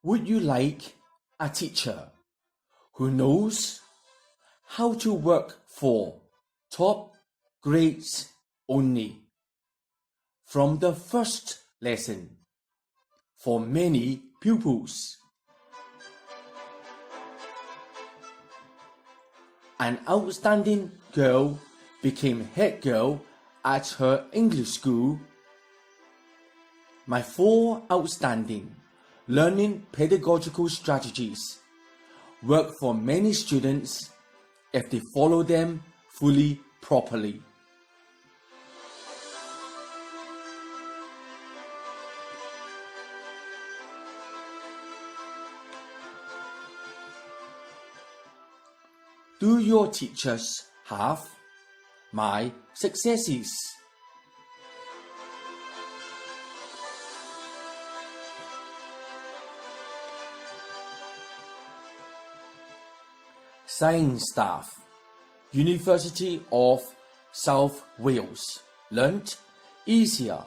Would you like a teacher who knows how to work for top grades only from the first lesson for many pupils? An outstanding girl became head girl at her English school. My 4 outstanding learning pedagogical strategies work for many students if they follow them fully properly. Do your teachers have my successes? Science staff, University of South Wales, learnt easier,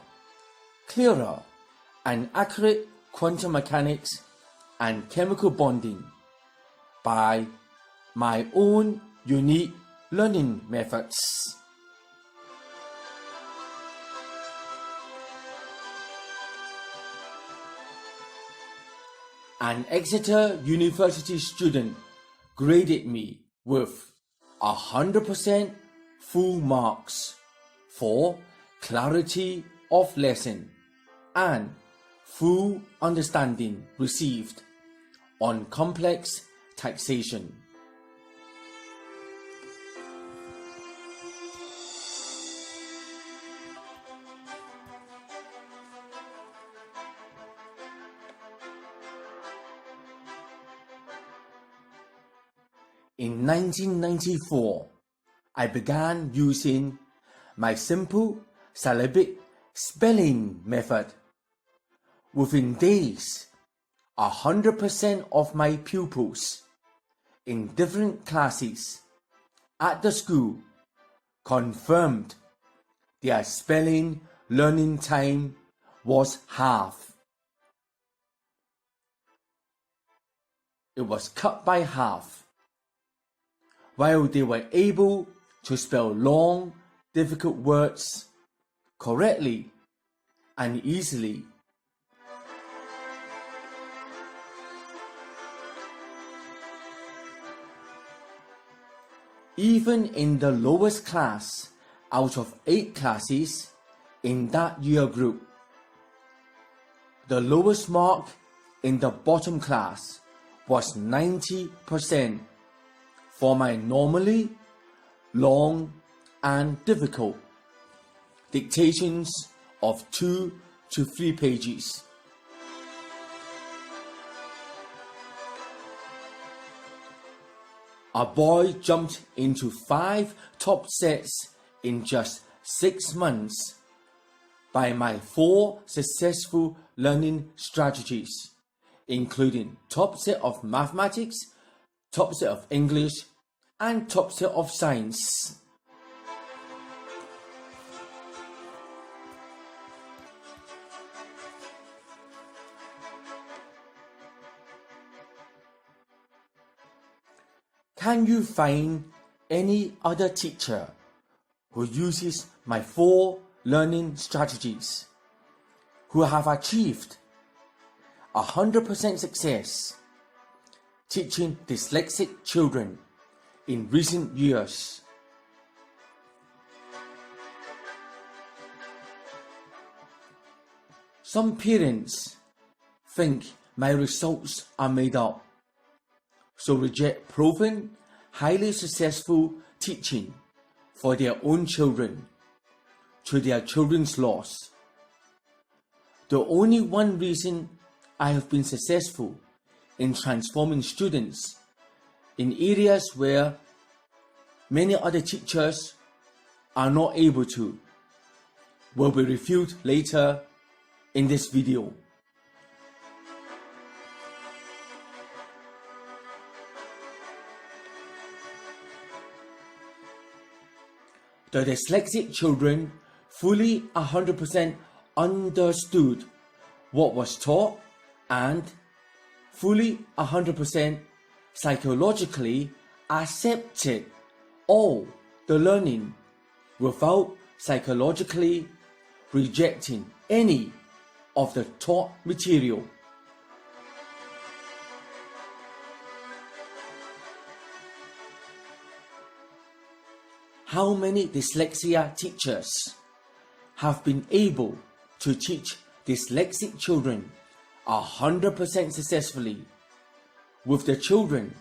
clearer and accurate quantum mechanics and chemical bonding by my own unique learning methods. An Exeter University student graded me with 100% full marks for clarity of lesson and full understanding received on complex taxation. In 1994, I began using my simple syllabic spelling method. Within days, 100% of my pupils in different classes at the school confirmed their spelling learning time was half. It was cut by half, while they were able to spell long, difficult words correctly and easily. Even in the lowest class out of 8 classes in that year group, the lowest mark in the bottom class was 90% for my normally long and difficult dictations of 2 to 3 pages. A boy jumped into 5 top sets in just 6 months by my 4 successful learning strategies, including top set of mathematics, top set of English, and top set of science. Can you find any other teacher who uses my 4 learning strategies, who have achieved 100% success teaching dyslexic children in recent years? Some parents think my results are made up, so reject proven, highly successful teaching for their own children to their children's loss. The only one reason I have been successful in transforming students in areas where many other teachers are not able to will be reviewed later in this video. The dyslexic children fully 100% understood what was taught and fully 100% psychologically accepted all the learning without psychologically rejecting any of the taught material. How many dyslexia teachers have been able to teach dyslexic children 100% successfully, with the children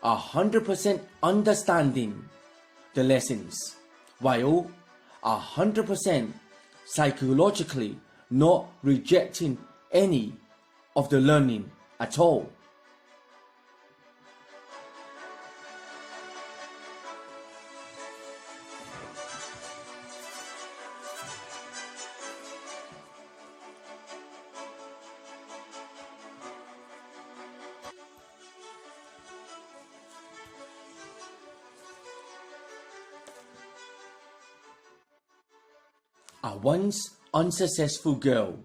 100% understanding the lessons, while 100% psychologically not rejecting any of the learning at all? A once unsuccessful girl,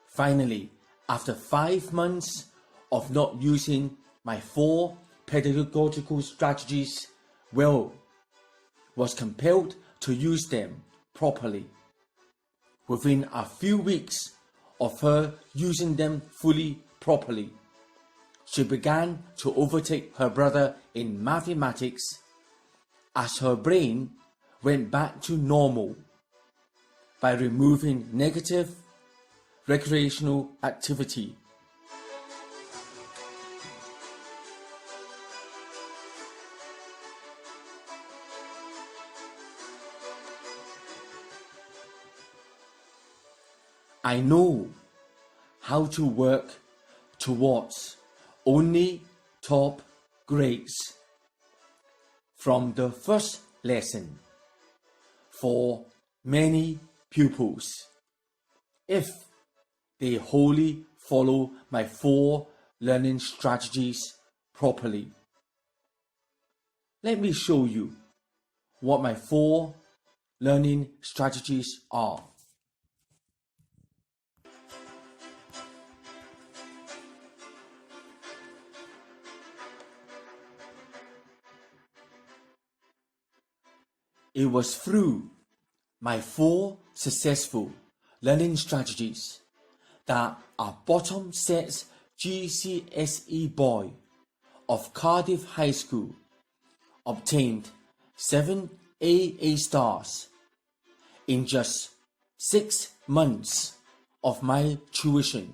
finally, after 5 months of not using my 4 pedagogical strategies well, was compelled to use them properly. Within a few weeks of her using them fully properly, she began to overtake her brother in mathematics as her brain went back to normal by removing negative recreational activity. I know how to work towards only top grades from the first lesson for many pupils if they wholly follow my 4 learning strategies properly. Let me show you what my 4 learning strategies are. It was through my 4 successful learning strategies that a bottom sets GCSE boy of Cardiff High School obtained 7 A.A. stars in just 6 months of my tuition.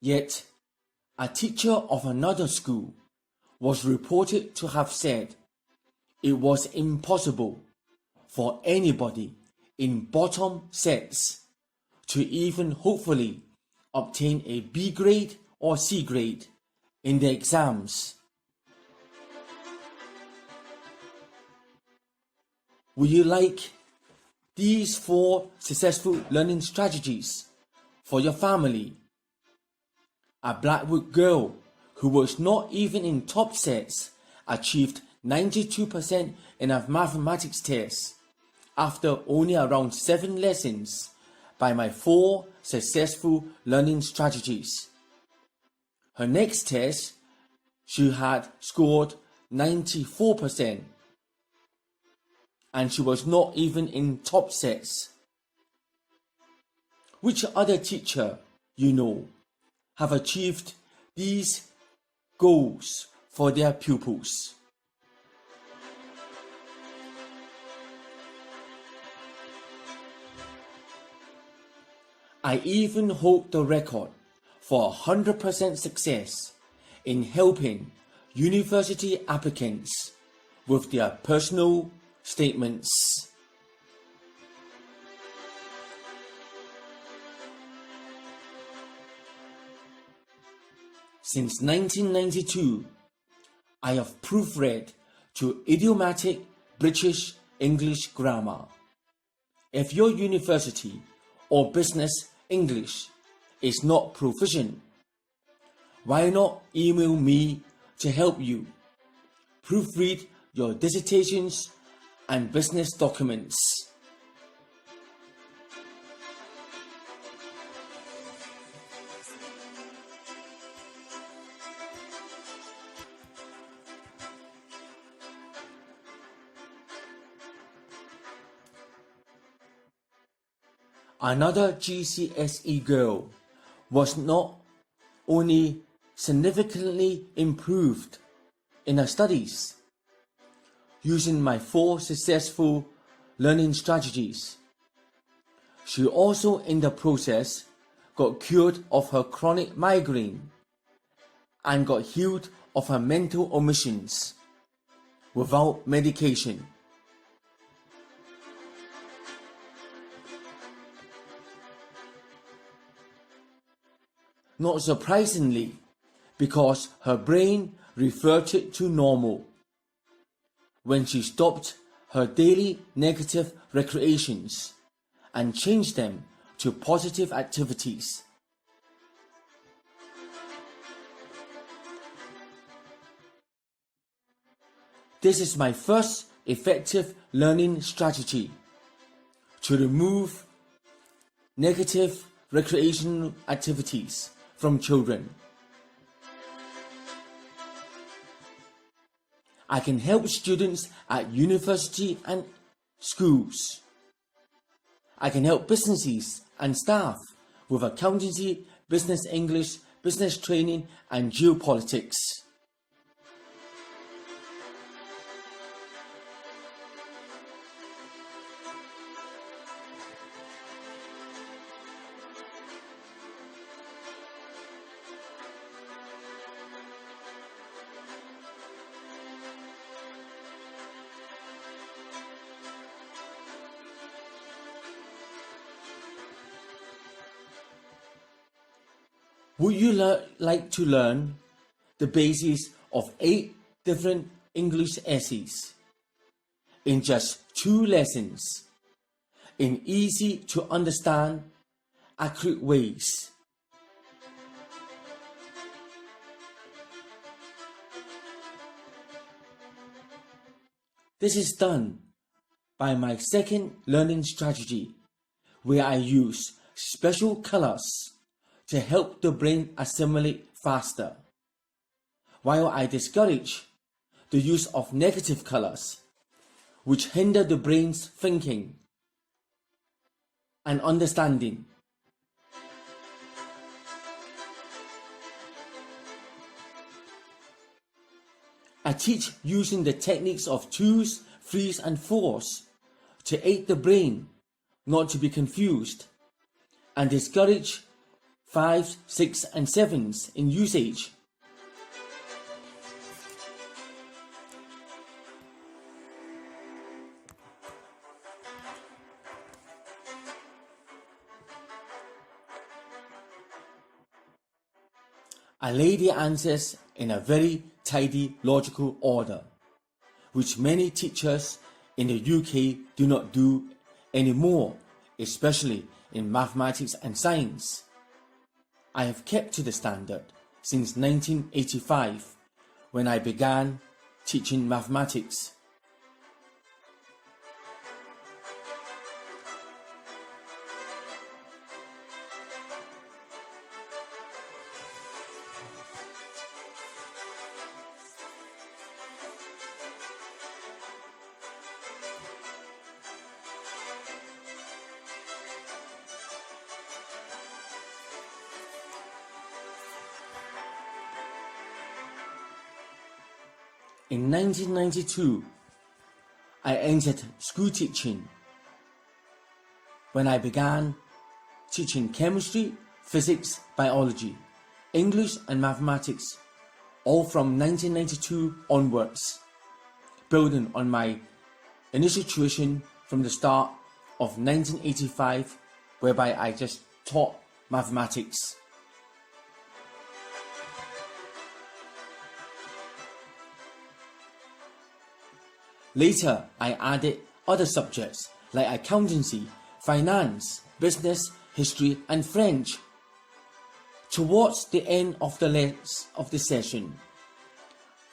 Yet, a teacher of another school was reported to have said it was impossible for anybody in bottom sets to even hopefully obtain a B grade or C grade in the exams. Would you like these 4 successful learning strategies for your family? A Blackwood girl who was not even in top sets achieved 92% in a mathematics test after only around 7 lessons by my 4 successful learning strategies. Her next test, she had scored 94%, and she was not even in top sets. Which other teacher you know have achieved these goals for their pupils? I even hold the record for 100% success in helping university applicants with their personal statements. Since 1992, I have proofread to idiomatic British English grammar. If your university or business English is not proficient, why not email me to help you proofread your dissertations and business documents? Another GCSE girl was not only significantly improved in her studies using my 4 successful learning strategies. She also in the process got cured of her chronic migraine and got healed of her mental omissions without medication. Not surprisingly, because her brain reverted to normal when she stopped her daily negative recreations and changed them to positive activities. This is my first effective learning strategy to remove negative recreational activities from children. I can help students at university and schools. I can help businesses and staff with accountancy, business English, business training, and geopolitics. Would you like to learn the basis of 8 different English essays in just 2 lessons in easy to understand, accurate ways? This is done by my second learning strategy, where I use special colors to help the brain assimilate faster, while I discourage the use of negative colors, which hinder the brain's thinking and understanding. I teach using the techniques of 2s, 3s, and 4s to aid the brain not to be confused, and discourage 5s, 6s, and 7s in usage. I lay the answers in a very tidy logical order, which many teachers in the UK do not do anymore, especially in mathematics and science. I have kept to the standard since 1985, when I began teaching mathematics. In 1992, I entered school teaching when I began teaching chemistry, physics, biology, English and mathematics, all from 1992 onwards, building on my initial tuition from the start of 1985, whereby I just taught mathematics. Later, I added other subjects like accountancy, finance, business, history, and French. Towards the end of the session,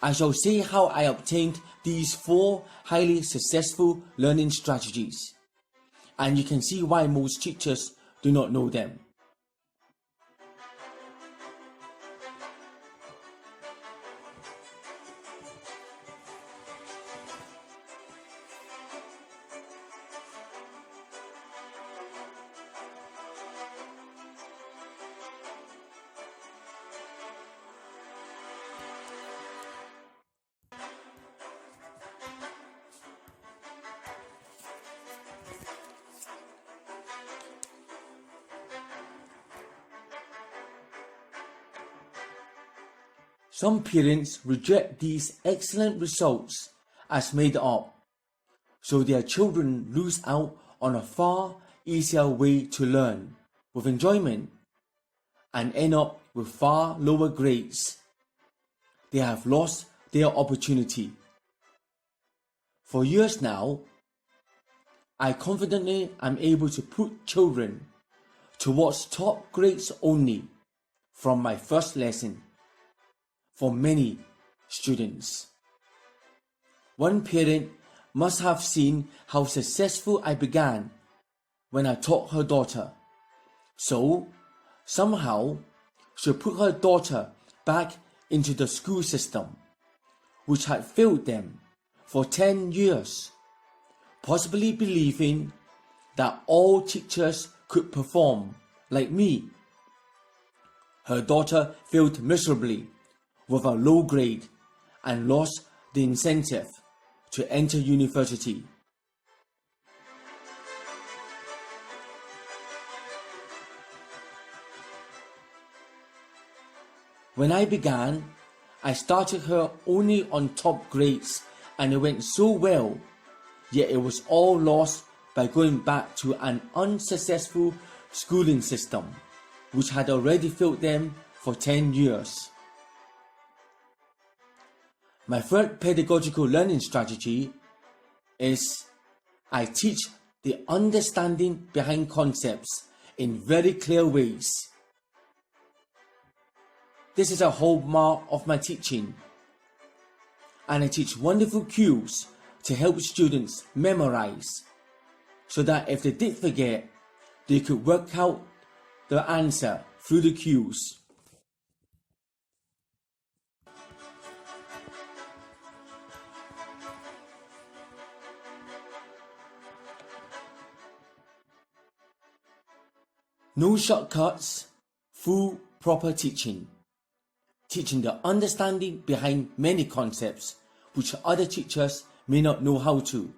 I shall say how I obtained these 4 highly successful learning strategies, and you can see why most teachers do not know them. Some parents reject these excellent results as made up, so their children lose out on a far easier way to learn with enjoyment and end up with far lower grades. They have lost their opportunity. For years now, I confidently am able to put children towards top grades only from my first lesson for many students. One parent must have seen how successful I began when I taught her daughter. So, somehow, she put her daughter back into the school system, which had failed them for 10 years, possibly believing that all teachers could perform like me. Her daughter failed miserably with a low grade and lost the incentive to enter university. When I began, I started her only on top grades and it went so well, yet it was all lost by going back to an unsuccessful schooling system, which had already failed them for 10 years. My third pedagogical learning strategy is I teach the understanding behind concepts in very clear ways. This is a hallmark of my teaching, and I teach wonderful cues to help students memorize, so that if they did forget, they could work out the answer through the cues. No shortcuts, full proper teaching. Teaching the understanding behind many concepts which other teachers may not know how to.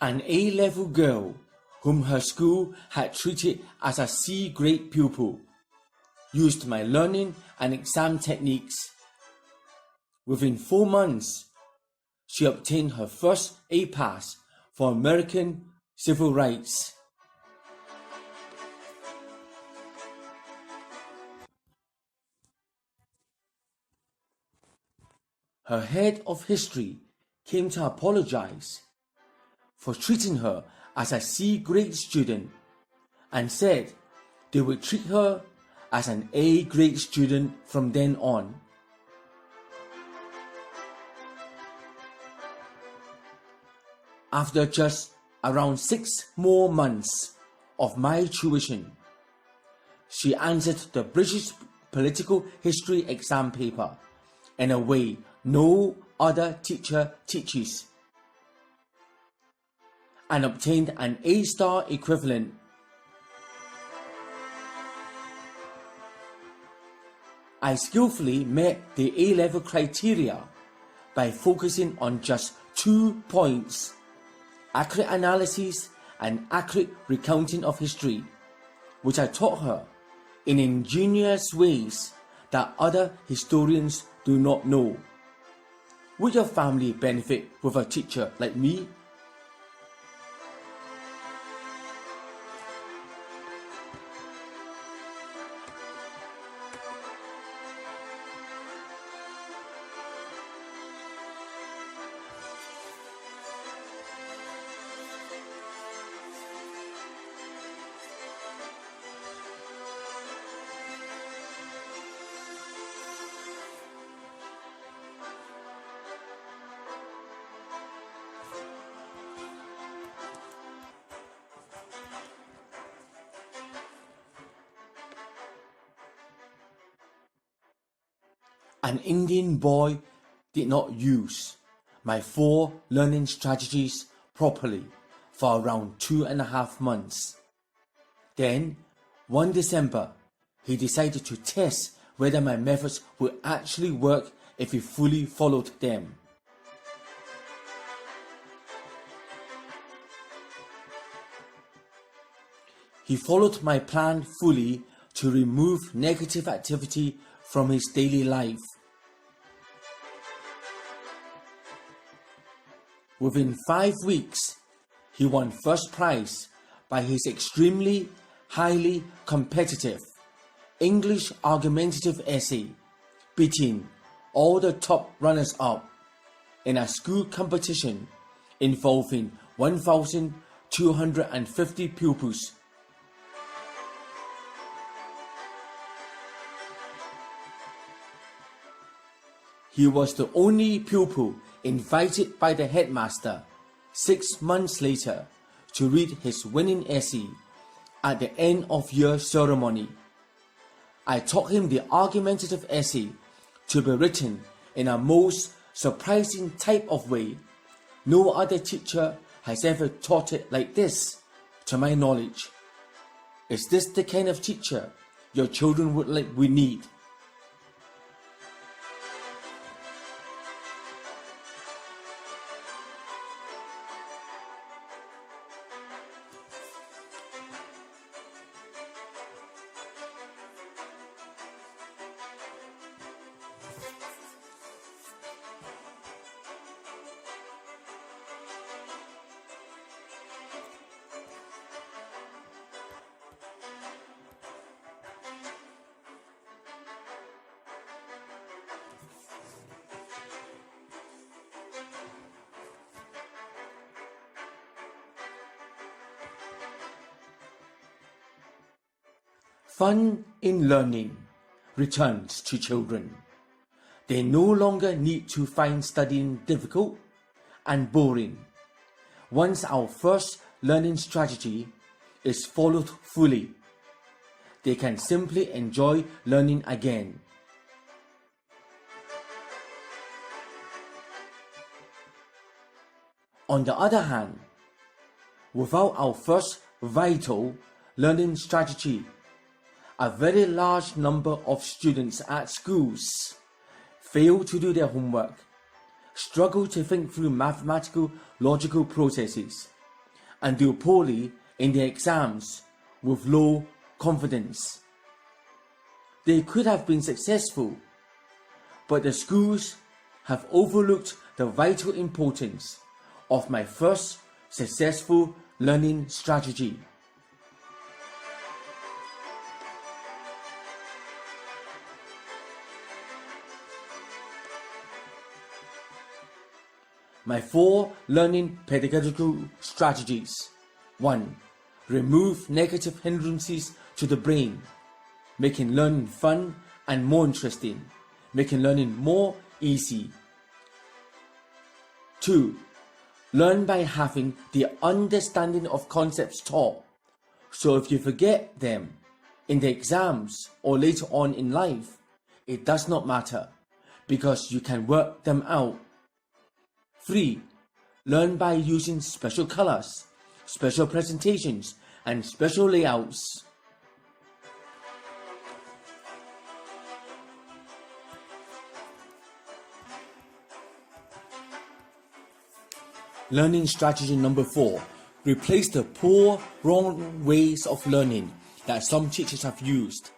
An A-level girl whom her school had treated as a C-grade pupil used my learning and exam techniques. Within 4 months, she obtained her first A pass for American civil rights. Her head of history came to apologize for treating her as a C-grade student and said they would treat her as an A-grade student from then on. After just around 6 more months of my tuition, she answered the British political history exam paper in a way no other teacher teaches, and obtained an A-star equivalent. I skillfully met the A-level criteria by focusing on just 2 points: accurate analysis and accurate recounting of history, which I taught her in ingenious ways that other historians do not know. Would your family benefit with a teacher like me? An Indian boy did not use my 4 learning strategies properly for around 2.5 months. Then, one December, he decided to test whether my methods would actually work if he fully followed them. He followed my plan fully to remove negative activity from his daily life. Within 5 weeks, he won first prize by his extremely highly competitive English argumentative essay, beating all the top runners-up in a school competition involving 1,250 pupils. He was the only pupil invited by the headmaster 6 months later to read his winning essay at the end of year ceremony. I taught him the argumentative essay to be written in a most surprising type of way. No other teacher has ever taught it like this, to my knowledge. Is this the kind of teacher your children would need? Fun in learning returns to children. They no longer need to find studying difficult and boring. Once our first learning strategy is followed fully, they can simply enjoy learning again. On the other hand, without our first vital learning strategy, a very large number of students at schools fail to do their homework, struggle to think through mathematical logical processes, and do poorly in their exams with low confidence. They could have been successful, but the schools have overlooked the vital importance of my first successful learning strategy. My 4 learning pedagogical strategies. 1. Remove negative hindrances to the brain, making learning fun and more interesting, making learning more easy. 2. Learn by having the understanding of concepts taught, so if you forget them in the exams or later on in life, it does not matter, because you can work them out. 3. Learn by using special colors, special presentations, and special layouts. Learning strategy number 4. Replace the poor, wrong ways of learning that some teachers have used.